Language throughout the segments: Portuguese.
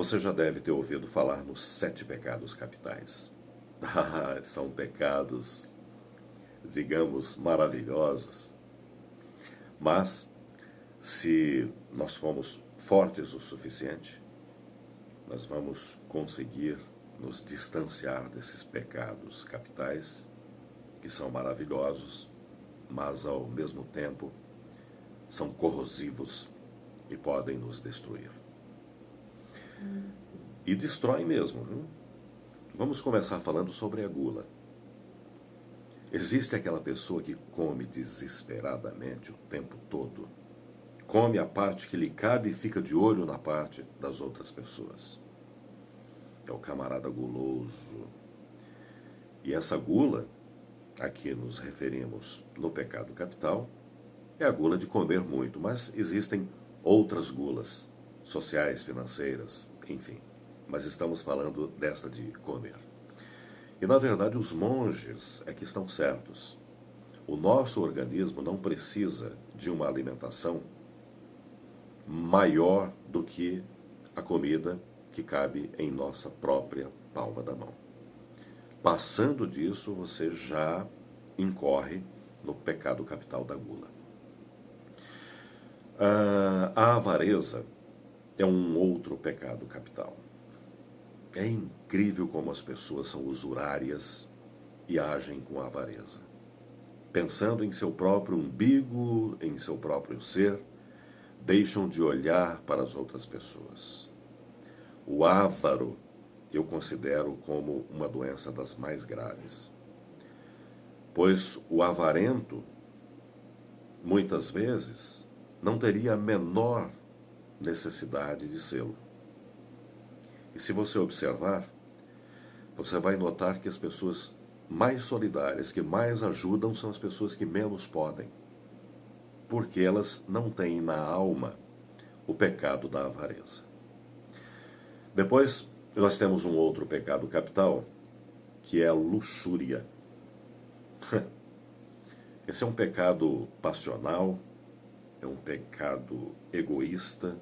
Você já deve ter ouvido falar nos 7 pecados capitais. São pecados, digamos, maravilhosos. Mas, se nós formos fortes o suficiente, nós vamos conseguir nos distanciar desses pecados capitais, que são maravilhosos, mas ao mesmo tempo são corrosivos e podem nos destruir. E destrói mesmo, viu? Vamos começar falando sobre a gula. Existe aquela pessoa que come desesperadamente o tempo todo. Come a parte que lhe cabe e fica de olho na parte das outras pessoas. É o camarada guloso. E essa gula, a que nos referimos no pecado capital, é a gula de comer muito, mas existem outras gulas, sociais, financeiras, enfim. Mas estamos falando desta de comer. E, na verdade, os monges é que estão certos. O nosso organismo não precisa de uma alimentação maior do que a comida que cabe em nossa própria palma da mão. Passando disso, você já incorre no pecado capital da gula. A avareza é um outro pecado capital. É incrível como as pessoas são usurárias e agem com avareza. Pensando em seu próprio umbigo, em seu próprio ser, deixam de olhar para as outras pessoas. O avaro eu considero como uma doença das mais graves. Pois o avarento, muitas vezes, não teria a menor necessidade de sê-lo. E se você observar, você vai notar que as pessoas mais solidárias, que mais ajudam, são as pessoas que menos podem. Porque elas não têm na alma o pecado da avareza. Depois, nós temos um outro pecado capital, que é a luxúria. Esse é um pecado passional, é um pecado egoísta,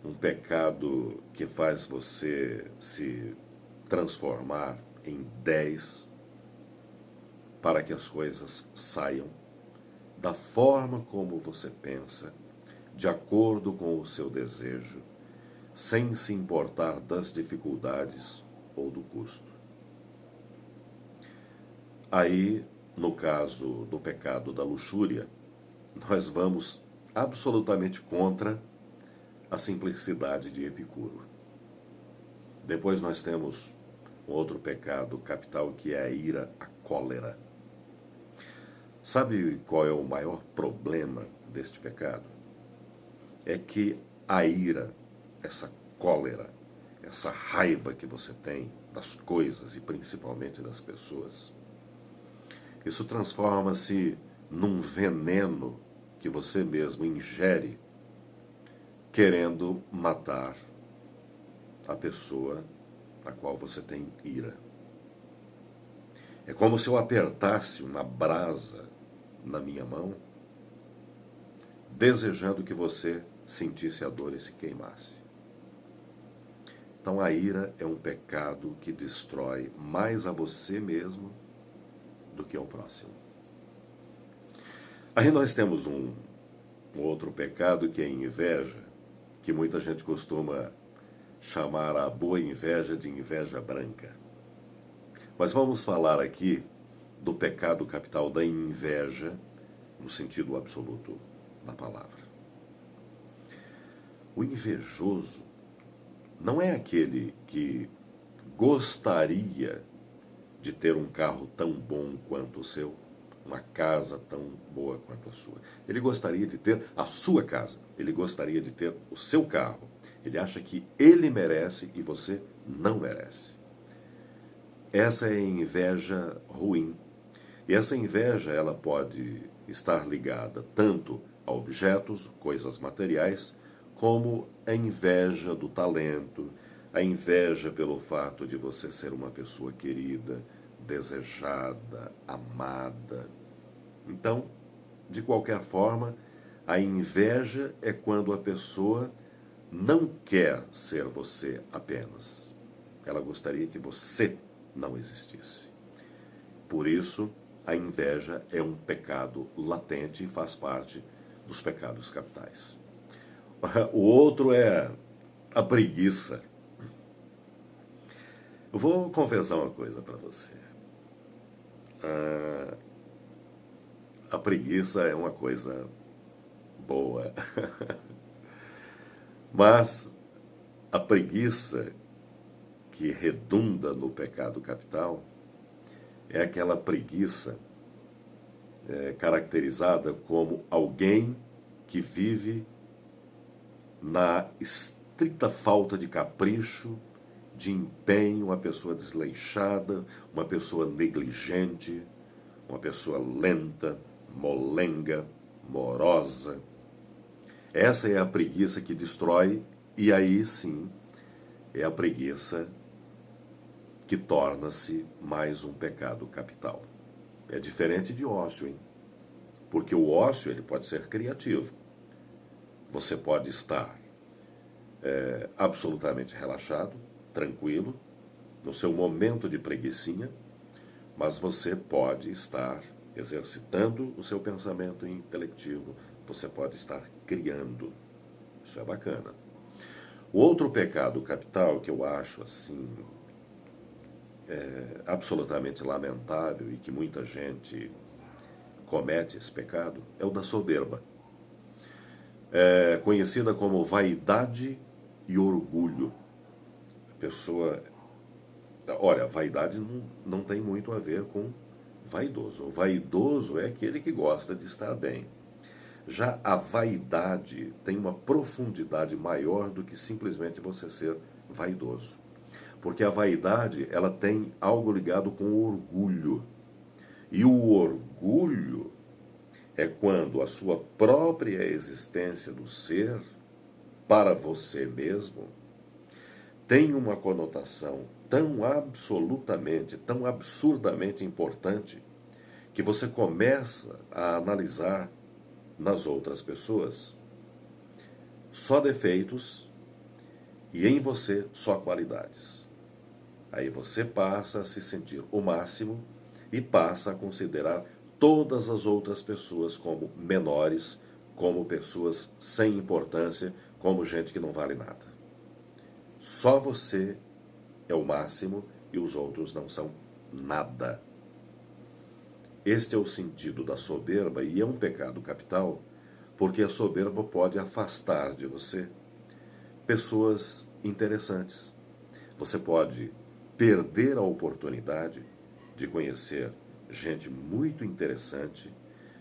um pecado que faz você se transformar em 10 para que as coisas saiam da forma como você pensa, de acordo com o seu desejo, sem se importar das dificuldades ou do custo. Aí, no caso do pecado da luxúria, nós vamos absolutamente contra a simplicidade de Epicuro. Depois nós temos um outro pecado capital, que é a ira, a cólera. Sabe qual é o maior problema deste pecado? É que a ira, essa cólera, essa raiva que você tem das coisas e principalmente das pessoas, isso transforma-se num veneno que você mesmo ingere, querendo matar a pessoa a qual você tem ira. É como se eu apertasse uma brasa na minha mão, desejando que você sentisse a dor e se queimasse. Então a ira é um pecado que destrói mais a você mesmo do que ao próximo. Aí nós temos um outro pecado, que é a inveja, que muita gente costuma chamar a boa inveja de inveja branca. Mas vamos falar aqui do pecado capital da inveja, no sentido absoluto da palavra. O invejoso não é aquele que gostaria de ter um carro tão bom quanto o seu, uma casa tão boa quanto a sua. Ele gostaria de ter a sua casa, ele gostaria de ter o seu carro. Ele acha que ele merece e você não merece. Essa é a inveja ruim. E essa inveja, ela pode estar ligada tanto a objetos, coisas materiais, como a inveja do talento, a inveja pelo fato de você ser uma pessoa querida, desejada, amada. Então, de qualquer forma, a inveja é quando a pessoa não quer ser você apenas. Ela gostaria que você não existisse. Por isso, a inveja é um pecado latente e faz parte dos pecados capitais. O outro é a preguiça. Eu vou confessar uma coisa para você. A preguiça é uma coisa boa. Mas a preguiça que redunda no pecado capital é aquela preguiça caracterizada como alguém que vive na estrita falta de capricho, de empenho, uma pessoa desleixada, uma pessoa negligente, uma pessoa lenta, molenga, morosa. Essa é a preguiça que destrói, e aí sim é a preguiça que torna-se mais um pecado capital. É diferente de ócio, hein? Porque o ócio ele pode ser criativo. Você pode estar absolutamente relaxado, tranquilo, no seu momento de preguicinha, mas você pode estar exercitando o seu pensamento intelectivo, você pode estar criando. Isso é bacana. O outro pecado capital que eu acho assim absolutamente lamentável e que muita gente comete esse pecado é o da soberba. Conhecida como vaidade e orgulho. A pessoa... Olha, vaidade não tem muito a ver com vaidoso. O vaidoso é aquele que gosta de estar bem. Já a vaidade tem uma profundidade maior do que simplesmente você ser vaidoso. Porque a vaidade, ela tem algo ligado com o orgulho. E o orgulho é quando a sua própria existência do ser, para você mesmo, tem uma conotação tão absolutamente, tão absurdamente importante, que você começa a analisar nas outras pessoas só defeitos e em você só qualidades. Aí você passa a se sentir o máximo e passa a considerar todas as outras pessoas como menores, como pessoas sem importância, como gente que não vale nada. Só você é o máximo e os outros não são nada. Este é o sentido da soberba e é um pecado capital, porque a soberba pode afastar de você pessoas interessantes. Você pode perder a oportunidade de conhecer gente muito interessante,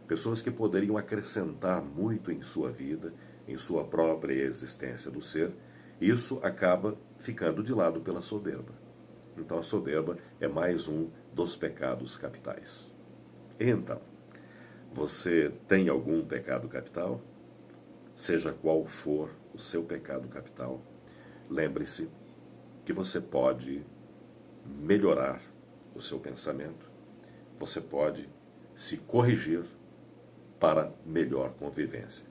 pessoas que poderiam acrescentar muito em sua vida, em sua própria existência do ser. Isso acaba ficando de lado pela soberba. Então a soberba é mais um dos pecados capitais. Então, você tem algum pecado capital? Seja qual for o seu pecado capital, lembre-se que você pode melhorar o seu pensamento, você pode se corrigir para melhor convivência.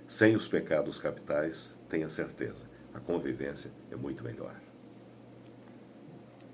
Sem os pecados capitais, tenha certeza, a convivência é muito melhor.